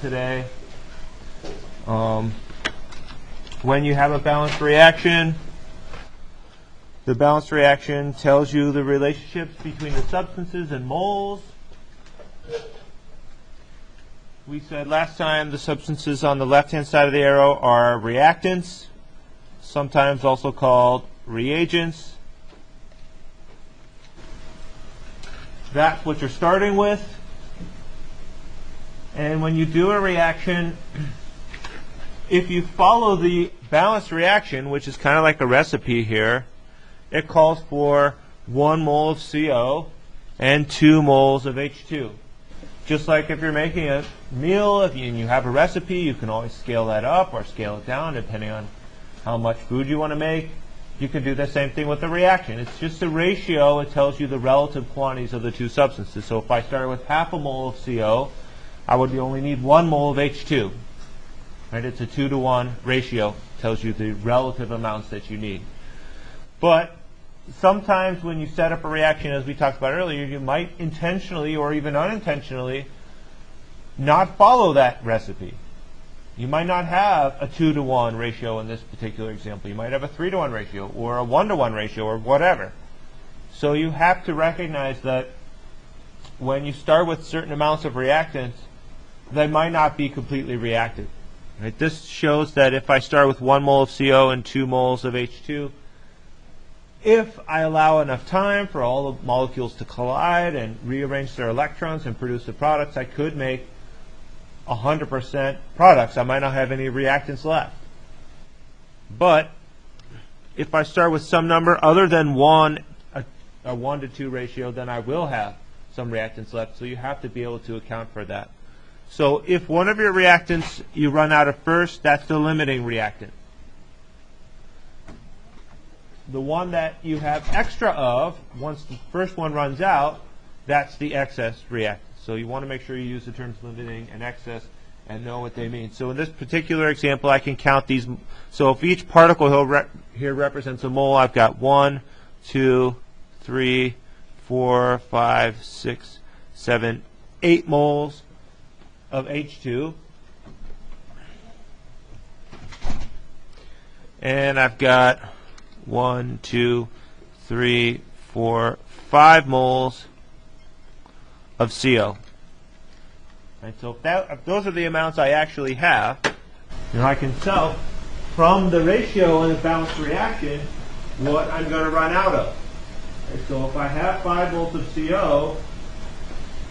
today. When you have a balanced reaction, the balanced reaction tells you the relationships between the substances and moles. We said last time the substances on the left-hand side of the arrow are reactants, sometimes also called reagents. That's what you're starting with. And when you do a reaction, if you follow the balanced reaction, which is kind of like a recipe here, it calls for 1 mole of CO and 2 moles of H2. Just like if you're making a meal, if you have a recipe, you can always scale that up or scale it down depending on how much food you want to make. You can do the same thing with the reaction. It's just a ratio. It tells you the relative quantities of the two substances. So if I started with half a mole of CO, I would only need 1 mole of H2. Right? It's a 2-to-1 ratio. It tells you the relative amounts that you need. But sometimes when you set up a reaction, as we talked about earlier, you might intentionally or even unintentionally not follow that recipe. You might not have a 2-to-1 ratio in this particular example. You might have a 3-to-1 ratio or a 1-to-1 ratio or whatever. So you have to recognize that when you start with certain amounts of reactants, they might not be completely reactive. Right? This shows that if I start with 1 mole of CO and 2 moles of H2, if I allow enough time for all the molecules to collide and rearrange their electrons and produce the products, I could make 100% products. I might not have any reactants left. But if I start with some number other than 1, a 1-to-2 ratio, then I will have some reactants left. So you have to be able to account for that. So if one of your reactants you run out of first, that's the limiting reactant. The one that you have extra of, once the first one runs out, that's the excess reactant. So you want to make sure you use the terms limiting and excess and know what they mean. So in this particular example, I can count these. So if each particle here represents a mole, I've got 1, 2, 3, 4, 5, 6, 7, 8 moles of H2. And I've got 1, 2, 3, 4, 5 moles of CO. Right, so if those are the amounts I actually have, I can tell from the ratio in the balanced reaction what I'm going to run out of. Right, so if I have 5 moles of CO,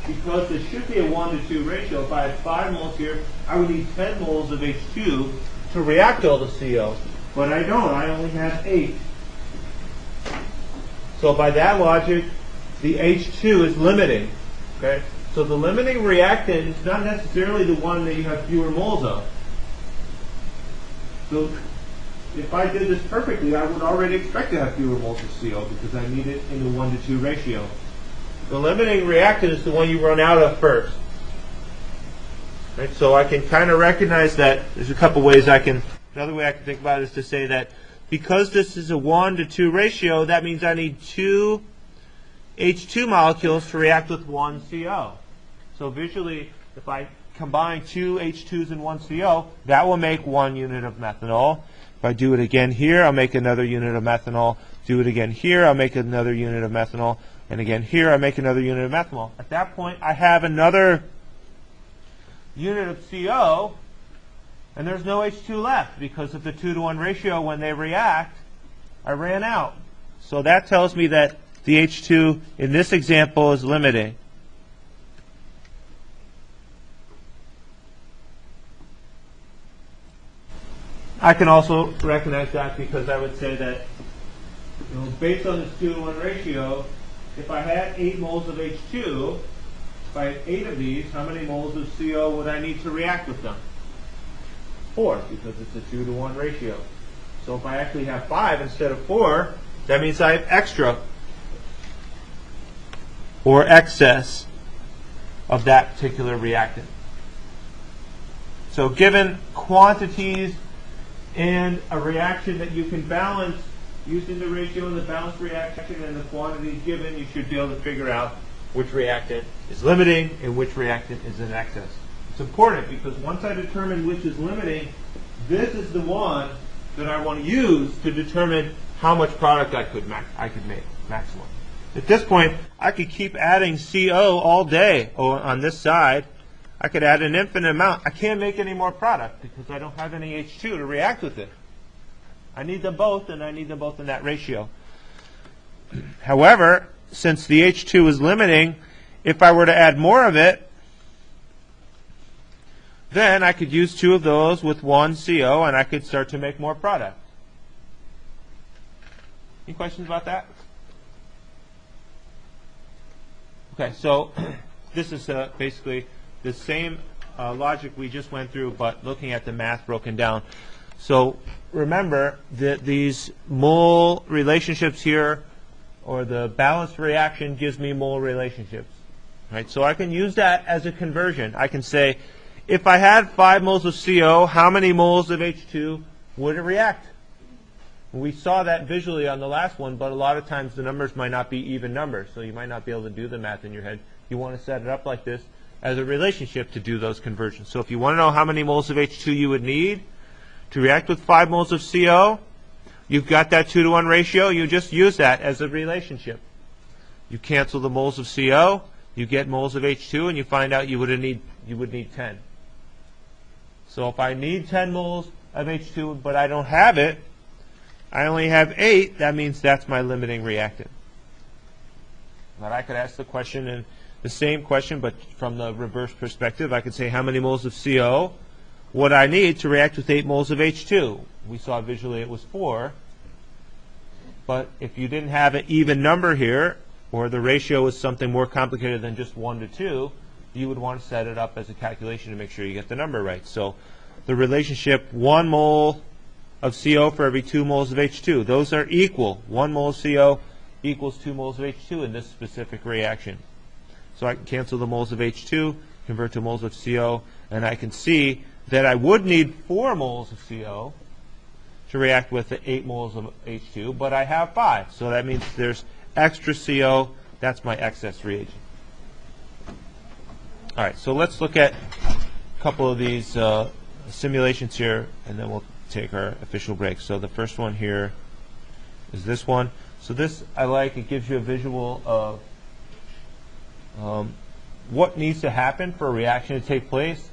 because this should be a 1-to-2 ratio, if I had 5 moles here, I would need 10 moles of H2 to react all the CO. But I don't. I only have 8. So by that logic, the H2 is limiting. Okay? So the limiting reactant is not necessarily the one that you have fewer moles of. So if I did this perfectly, I would already expect to have fewer moles of CO because I need it in the 1-to-2 ratio. The limiting reactant is the one you run out of first. Right? So I can kind of recognize that there's a couple ways another way I can think about it is to say that because this is a 1-to-2 ratio, that means I need 2 H2 molecules to react with 1 CO. So visually, if I combine 2 H2s and 1 CO, that will make 1 unit of methanol. If I do it again here, I'll make another unit of methanol. Do it again here, I'll make another unit of methanol. And again here, I make another unit of methanol. At that point, I have another unit of CO, and there's no H2 left because of the 2-to-1 ratio. When they react, I ran out. So that tells me that the H2 in this example is limiting. I can also recognize that because I would say that based on this 2-to-1 ratio, if I had 8 moles of H2, if I had 8 of these, how many moles of CO would I need to react with them? 4, because it's a 2-to-1 ratio. So if I actually have 5 instead of 4, that means I have extra or excess of that particular reactant. So given quantities and a reaction that you can balance using the ratio in the balanced reaction and the quantities given, you should be able to figure out which reactant is limiting and which reactant is in excess. It's important because once I determine which is limiting, this is the one that I want to use to determine how much product I could make maximum. At this point, I could keep adding CO all day on this side. I could add an infinite amount. I can't make any more product because I don't have any H2 to react with it. I need them both, and I need them both in that ratio. However, since the H2 is limiting, if I were to add more of it, then I could use 2 of those with 1 CO, and I could start to make more product. Any questions about that? Okay, so this is basically the same logic we just went through, but looking at the math broken down. So remember that these mole relationships here, or the balanced reaction, gives me mole relationships. Right? So I can use that as a conversion. I can say, if I had 5 moles of CO, how many moles of H2 would it react? We saw that visually on the last one, but a lot of times the numbers might not be even numbers, so you might not be able to do the math in your head. You want to set it up like this as a relationship to do those conversions. So if you want to know how many moles of H2 you would need to react with 5 moles of CO, you've got that 2-to-1 ratio. You just use that as a relationship. You cancel the moles of CO, you get moles of H2, and you find out you would need 10. So if I need 10 moles of H2, but I don't have it, I only have 8, that means that's my limiting reactant. But I could ask the question, and the same question, but from the reverse perspective. I could say, how many moles of CO would I need to react with 8 moles of H2? We saw visually it was 4. But if you didn't have an even number here, or the ratio was something more complicated than just 1 to 2, you would want to set it up as a calculation to make sure you get the number right. So the relationship 1 mole of CO for every 2 moles of H2. Those are equal. 1 mole of CO equals 2 moles of H2 in this specific reaction. So I can cancel the moles of H2, convert to moles of CO, and I can see that I would need 4 moles of CO to react with the 8 moles of H2, but I have 5. So that means there's extra CO. That's my excess reagent. All right, so let's look at a couple of these simulations here, and then we'll take our official break. So the first one here is this one. So this I like. It gives you a visual of what needs to happen for a reaction to take place.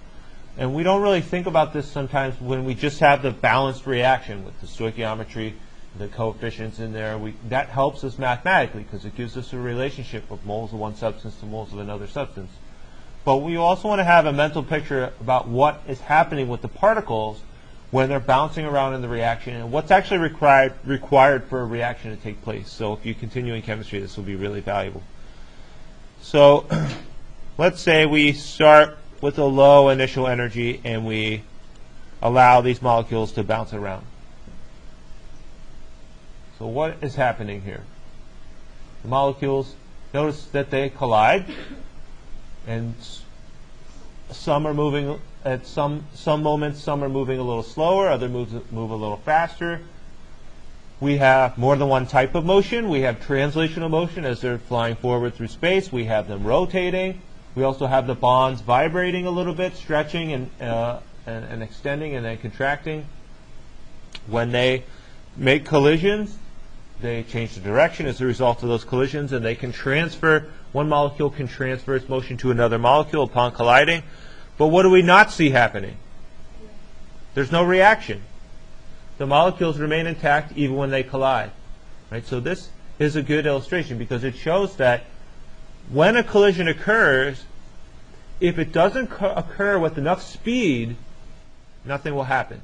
And we don't really think about this sometimes when we just have the balanced reaction with the stoichiometry, the coefficients in there. That helps us mathematically because it gives us a relationship of moles of one substance to moles of another substance. But we also want to have a mental picture about what is happening with the particles when they're bouncing around in the reaction and what's actually required for a reaction to take place. So if you continue in chemistry, this will be really valuable. So let's say we start with a low initial energy and we allow these molecules to bounce around. So what is happening here? The molecules, notice that they collide, and some are moving at some moments, some are moving a little slower, others move a little faster. We have more than one type of motion. We have translational motion as they're flying forward through space. We have them rotating. We also have the bonds vibrating a little bit, stretching and extending and then contracting. When they make collisions, they change the direction as a result of those collisions, and they can transfer. One molecule can transfer its motion to another molecule upon colliding. But what do we not see happening? There's no reaction. The molecules remain intact even when they collide. Right? So this is a good illustration because it shows that when a collision occurs, if it doesn't occur with enough speed, nothing will happen.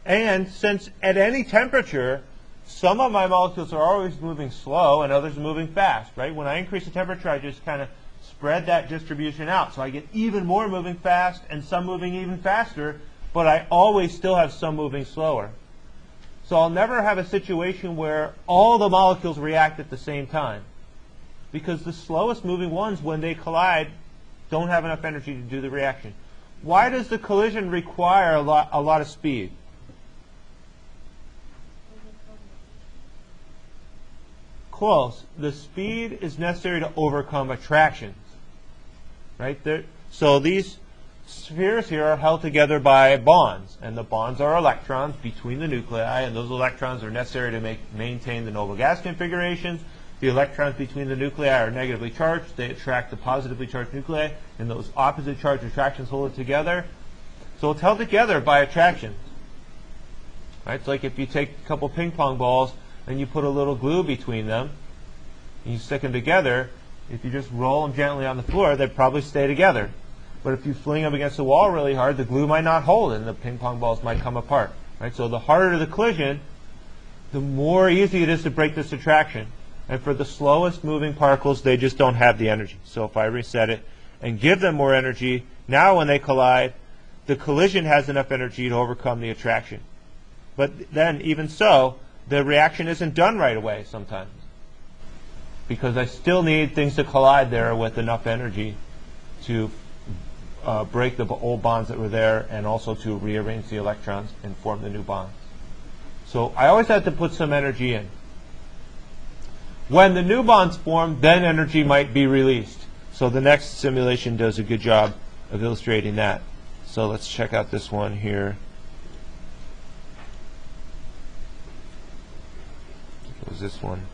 And since at any temperature, some of my molecules are always moving slow and others are moving fast, right? When I increase the temperature, I just kind of spread that distribution out. So I get even more moving fast and some moving even faster, but I always still have some moving slower. So I'll never have a situation where all the molecules react at the same time, because the slowest moving ones, when they collide, don't have enough energy to do the reaction. Why does the collision require a lot of speed? Close. The speed is necessary to overcome attractions. Right? So these spheres here are held together by bonds, and the bonds are electrons between the nuclei, and those electrons are necessary to maintain the noble gas configurations. The electrons between the nuclei are negatively charged. They attract the positively charged nuclei, and those opposite charge attractions hold it together. So it's held together by attractions. Right? It's like if you take a couple ping pong balls and you put a little glue between them, and you stick them together, if you just roll them gently on the floor, they'd probably stay together. But if you fling them against the wall really hard, the glue might not hold, and the ping pong balls might come apart. Right? So the harder the collision, the more easy it is to break this attraction. And for the slowest moving particles, they just don't have the energy. So if I reset it and give them more energy, now when they collide, the collision has enough energy to overcome the attraction. But then, even so, the reaction isn't done right away sometimes, because I still need things to collide there with enough energy to break the old bonds that were there, and also to rearrange the electrons and form the new bonds. So I always have to put some energy in. When the new bonds form, then energy might be released. So the next simulation does a good job of illustrating that. So let's check out this one here. What was this one?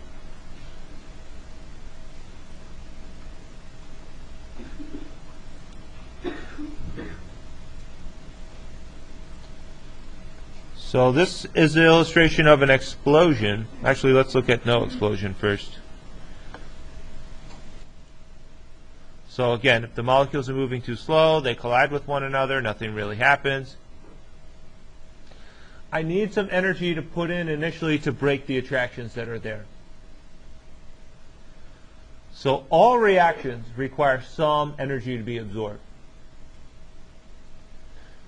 So this is an illustration of an explosion. Actually, let's look at no explosion first. So again, if the molecules are moving too slow, they collide with one another, nothing really happens. I need some energy to put in initially to break the attractions that are there. So all reactions require some energy to be absorbed.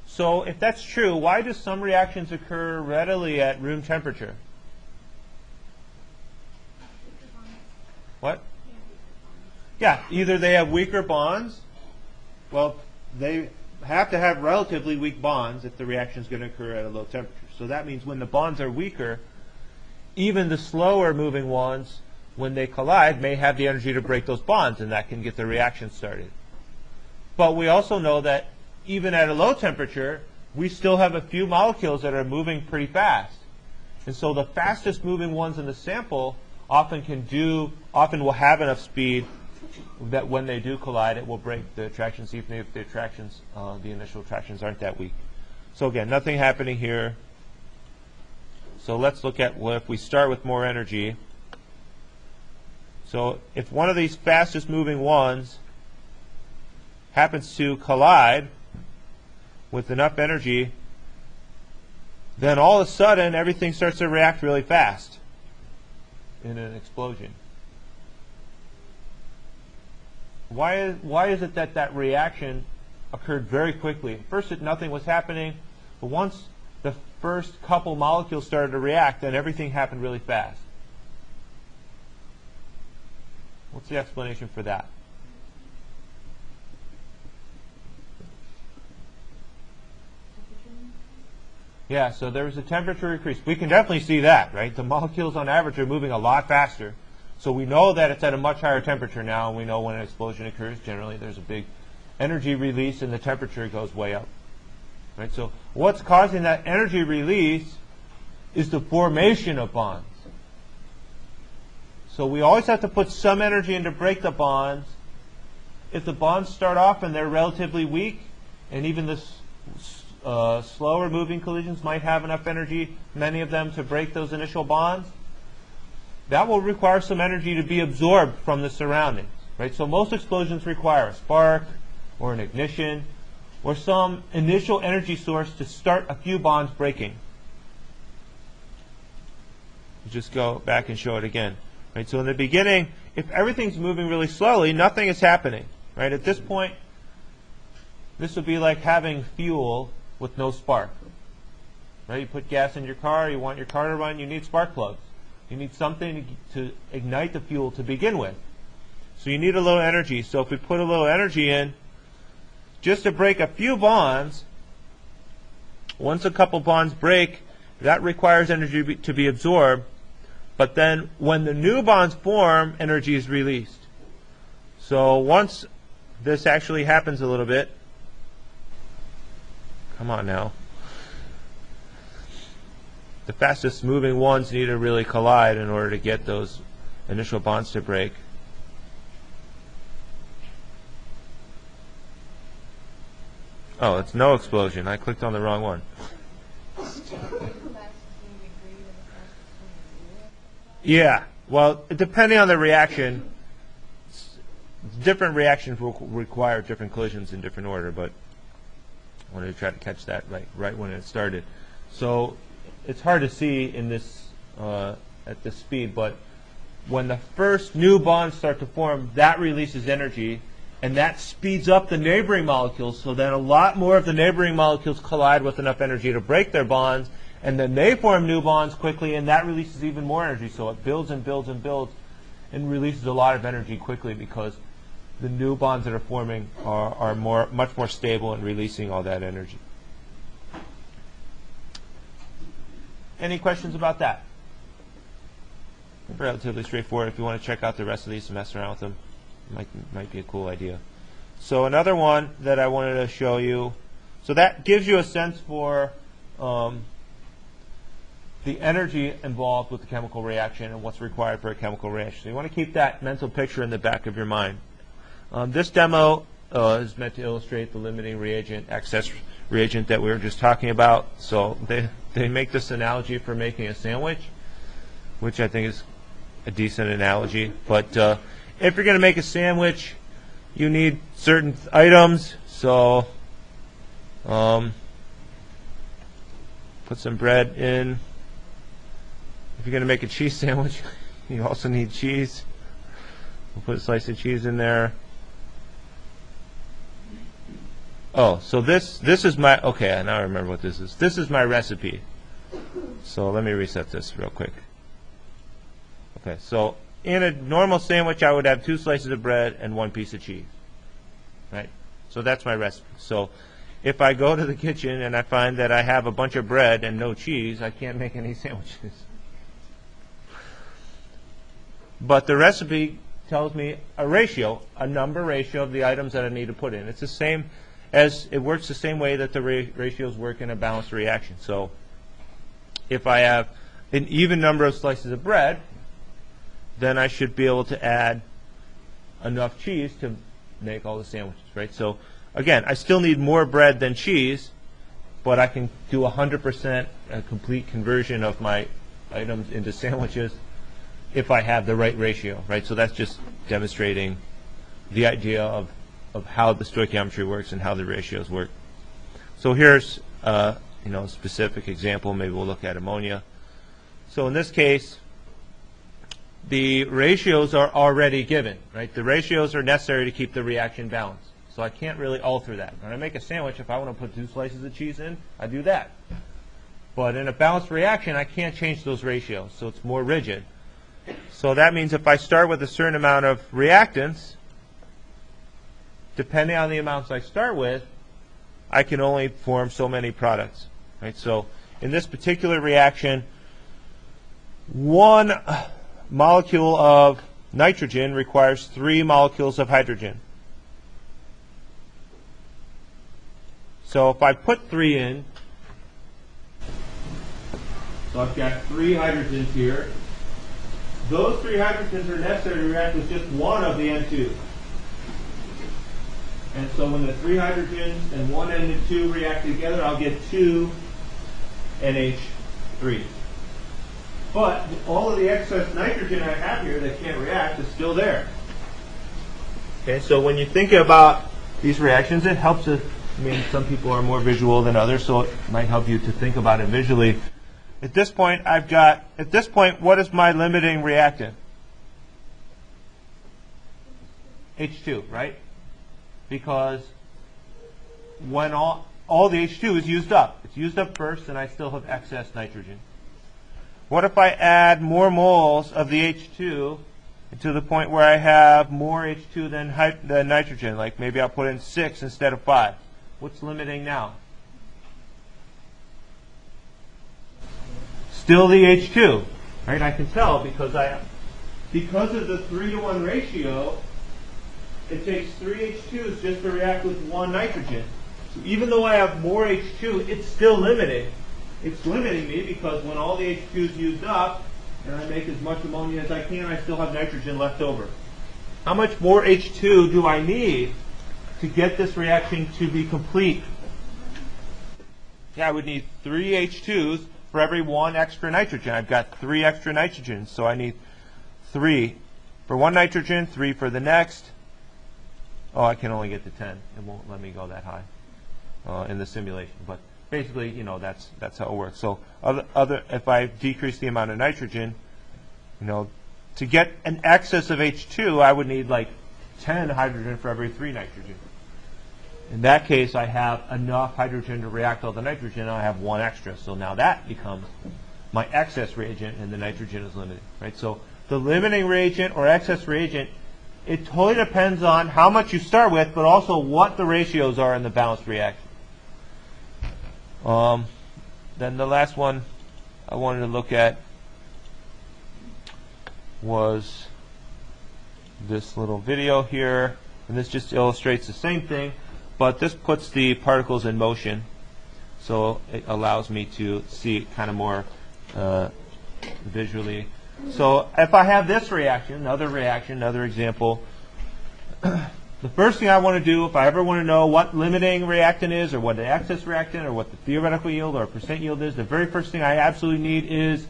So if that's true, why do some reactions occur readily at room temperature? What? Yeah, either they have weaker bonds. Well, they have to have relatively weak bonds if the reaction is going to occur at a low temperature. So that means when the bonds are weaker, even the slower moving ones, when they collide, may have the energy to break those bonds, and that can get the reaction started. But we also know that even at a low temperature, we still have a few molecules that are moving pretty fast. And so the fastest moving ones in the sample often will have enough speed that when they do collide, it will break the attractions, even if the attractions, the initial attractions aren't that weak. So again, nothing happening here. So let's look at if we start with more energy. So if one of these fastest moving ones happens to collide with enough energy, then all of a sudden everything starts to react really fast in an explosion. Why is it that that reaction occurred very quickly? At first nothing was happening, but once the first couple molecules started to react, then everything happened really fast. What's the explanation for that? Yeah, so there was a temperature increase. We can definitely see that, right? The molecules on average are moving a lot faster. So we know that it's at a much higher temperature now, and we know when an explosion occurs, generally there's a big energy release and the temperature goes way up. Right? So what's causing that energy release is the formation of bonds. So we always have to put some energy in to break the bonds. If the bonds start off and they're relatively weak, and even the slower moving collisions might have enough energy, many of them, to break those initial bonds, that will require some energy to be absorbed from the surroundings. Right? So most explosions require a spark or an ignition or some initial energy source to start a few bonds breaking. Just go back and show it again. Right? So in the beginning, if everything's moving really slowly, nothing is happening. Right? At this point, this would be like having fuel with no spark. Right? You put gas in your car, you want your car to run, you need spark plugs. You need something to ignite the fuel to begin with. So you need a little energy. So if we put a little energy in, just to break a few bonds, once a couple bonds break, that requires energy to be absorbed. But then when the new bonds form, energy is released. So once this actually happens a little bit. Come on now. The fastest moving ones need to really collide in order to get those initial bonds to break. Oh, it's no explosion. I clicked on the wrong one. Yeah, well, depending on the reaction, different reactions will require different collisions in different order, but I wanted to try to catch that right when it started. So it's hard to see in this at this speed, but when the first new bonds start to form, that releases energy, and that speeds up the neighboring molecules, so then a lot more of the neighboring molecules collide with enough energy to break their bonds, and then they form new bonds quickly, and that releases even more energy. So it builds and builds and builds and releases a lot of energy quickly because the new bonds that are forming are much more stable in releasing all that energy. Any questions about that? Relatively straightforward. If you want to check out the rest of these and mess around with them, might be a cool idea. So another one that I wanted to show you, so that gives you a sense for the energy involved with the chemical reaction and what's required for a chemical reaction. So you want to keep that mental picture in the back of your mind. This demo is meant to illustrate the limiting reagent, excess reagent that we were just talking about. So they make this analogy for making a sandwich, which I think is a decent analogy. But if you're going to make a sandwich, you need certain items. So put some bread in. If you're going to make a cheese sandwich, you also need cheese. We'll put a slice of cheese in there. Oh, so this is my, okay, now I remember what this is. This is my recipe. So let me reset this real quick. Okay, so in a normal sandwich, I would have 2 slices of bread and 1 piece of cheese. Right? So that's my recipe. So if I go to the kitchen and I find that I have a bunch of bread and no cheese, I can't make any sandwiches. But the recipe tells me a ratio, a number ratio of the items that I need to put in. It's the same as, it works the same way that the ratios work in a balanced reaction. So if I have an even number of slices of bread, then I should be able to add enough cheese to make all the sandwiches, right? So again, I still need more bread than cheese, but I can do 100% a complete conversion of my items into sandwiches if I have the right ratio, right? So that's just demonstrating the idea of how the stoichiometry works and how the ratios work. So here's a specific example. Maybe we'll look at ammonia. So in this case, the ratios are already given, right? The ratios are necessary to keep the reaction balanced. So I can't really alter that. When I make a sandwich, if I want to put 2 slices of cheese in, I do that. But in a balanced reaction, I can't change those ratios, so it's more rigid. So that means if I start with a certain amount of reactants, depending on the amounts I start with, I can only form so many products. Right? So in this particular reaction, 1 molecule of nitrogen requires 3 molecules of hydrogen. So if I put 3 in, so I've got 3 hydrogens here. Those 3 hydrogens are necessary to react with just 1 of the N2. And so when the 3 hydrogens and 1 N2 react together, I'll get 2 NH3. But all of the excess nitrogen I have here that can't react is still there. Okay, so when you think about these reactions, it helps us. I mean, some people are more visual than others, so it might help you to think about it visually. At this point, what is my limiting reactant? H2, right? Because when all the H2 is used up. It's used up first, and I still have excess nitrogen. What if I add more moles of the H2 to the point where I have more H2 than nitrogen? Like maybe I'll put in 6 instead of 5. What's limiting now? Still the H2, right? I can tell because of the 3-to-1 ratio, it takes 3 H2s just to react with 1 nitrogen. So even though I have more H2, it's still limited. It's limiting me because when all the H2 is used up and I make as much ammonia as I can, I still have nitrogen left over. How much more H2 do I need to get this reaction to be complete? Yeah, I would need 3 H2s for every 1 extra nitrogen. I've got 3 extra nitrogens, so I need 3 for 1 nitrogen, 3 for the next. Oh, I can only get to 10. It won't let me go that high in the simulation. But basically, you know, that's how it works. So if I decrease the amount of nitrogen, you know, to get an excess of H2, I would need like 10 hydrogen for every 3 nitrogen. In that case, I have enough hydrogen to react all the nitrogen, and I have 1 extra. So now that becomes my excess reagent, and the nitrogen is limited, right? So the limiting reagent or excess reagent, it totally depends on how much you start with, but also what the ratios are in the balanced reaction. Then the last one I wanted to look at was this little video here, and this just illustrates the same thing, but this puts the particles in motion, so it allows me to see it kind of more visually. So if I have this reaction, another example, the first thing I want to do, if I ever want to know what limiting reactant is, or what the excess reactant, or what the theoretical yield or percent yield is, the very first thing I absolutely need is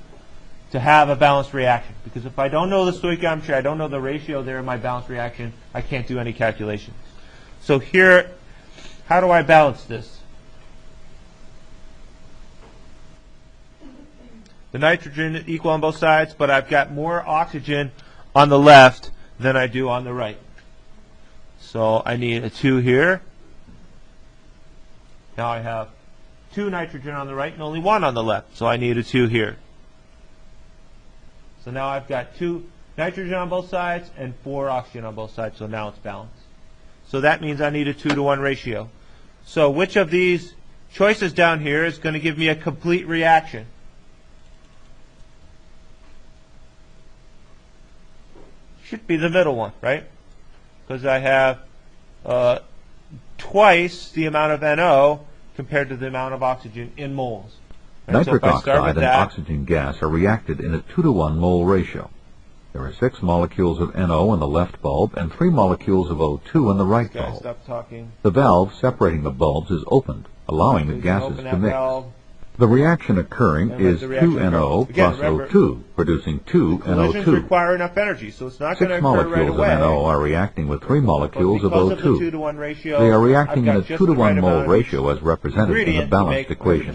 to have a balanced reaction. Because if I don't know the stoichiometry, I don't know the ratio there in my balanced reaction, I can't do any calculations. So here, how do I balance this? The nitrogen is equal on both sides, but I've got more oxygen on the left than I do on the right. So I need a 2 here. Now I have 2 nitrogen on the right and only 1 on the left, so I need a 2 here. So now I've got 2 nitrogen on both sides and 4 oxygen on both sides, so now it's balanced. So that means I need a 2-to-1 ratio. So which of these choices down here is going to give me a complete reaction? Should be the middle one, right? Because I have twice the amount of NO compared to the amount of oxygen in moles. Right? Nitric oxide and oxygen gas are reacted in a 2-to-1 mole ratio. There are 6 molecules of NO in the left bulb and 3 molecules of O2 in the right bulb. Stop talking. The valve separating the bulbs is opened, allowing the gases to mix. The reaction occurring is 2NO plus O2, producing 2NO2. Collisions require enough energy, so it's not going to occur right away. 6 molecules of NO are reacting with 3 molecules of O2. O2. They are reacting in a 2-to-1 mole ratio as represented in the balanced equation.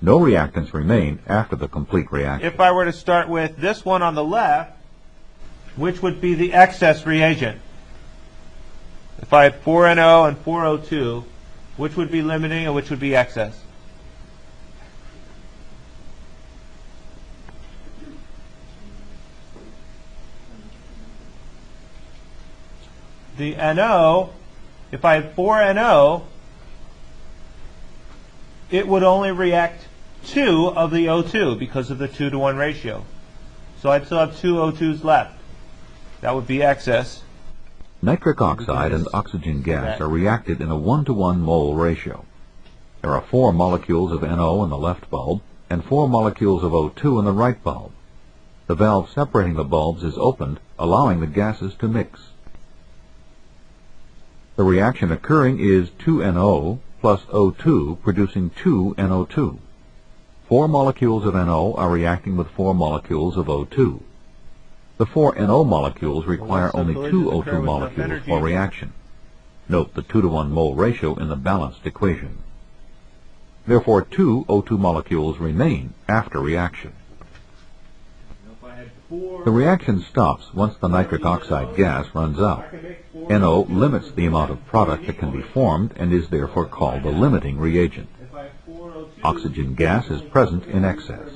No reactants remain after the complete reaction. If I were to start with this one on the left, which would be the excess reagent? If I had 4NO and 4O2, which would be limiting and which would be excess? The NO, if I had 4NO, it would only react 2 of the O2 because of the 2-to-1 ratio. So I'd still have 2 O2s left. That would be excess. Nitric oxide and oxygen gas are reacted in a 1-to-1 mole ratio. There are 4 molecules of NO in the left bulb and 4 molecules of O2 in the right bulb. The valve separating the bulbs is opened, allowing the gases to mix. The reaction occurring is 2NO plus O2, producing 2NO2. 4 molecules of NO are reacting with 4 molecules of O2. The 4 NO molecules require only 2 O2 molecules for reaction. Note the 2-to-1 mole ratio in the balanced equation. Therefore, 2 O2 molecules remain after reaction. The reaction stops once the nitric oxide gas runs out. NO limits the amount of product that can be formed and is therefore called the limiting reagent. Oxygen gas is present in excess.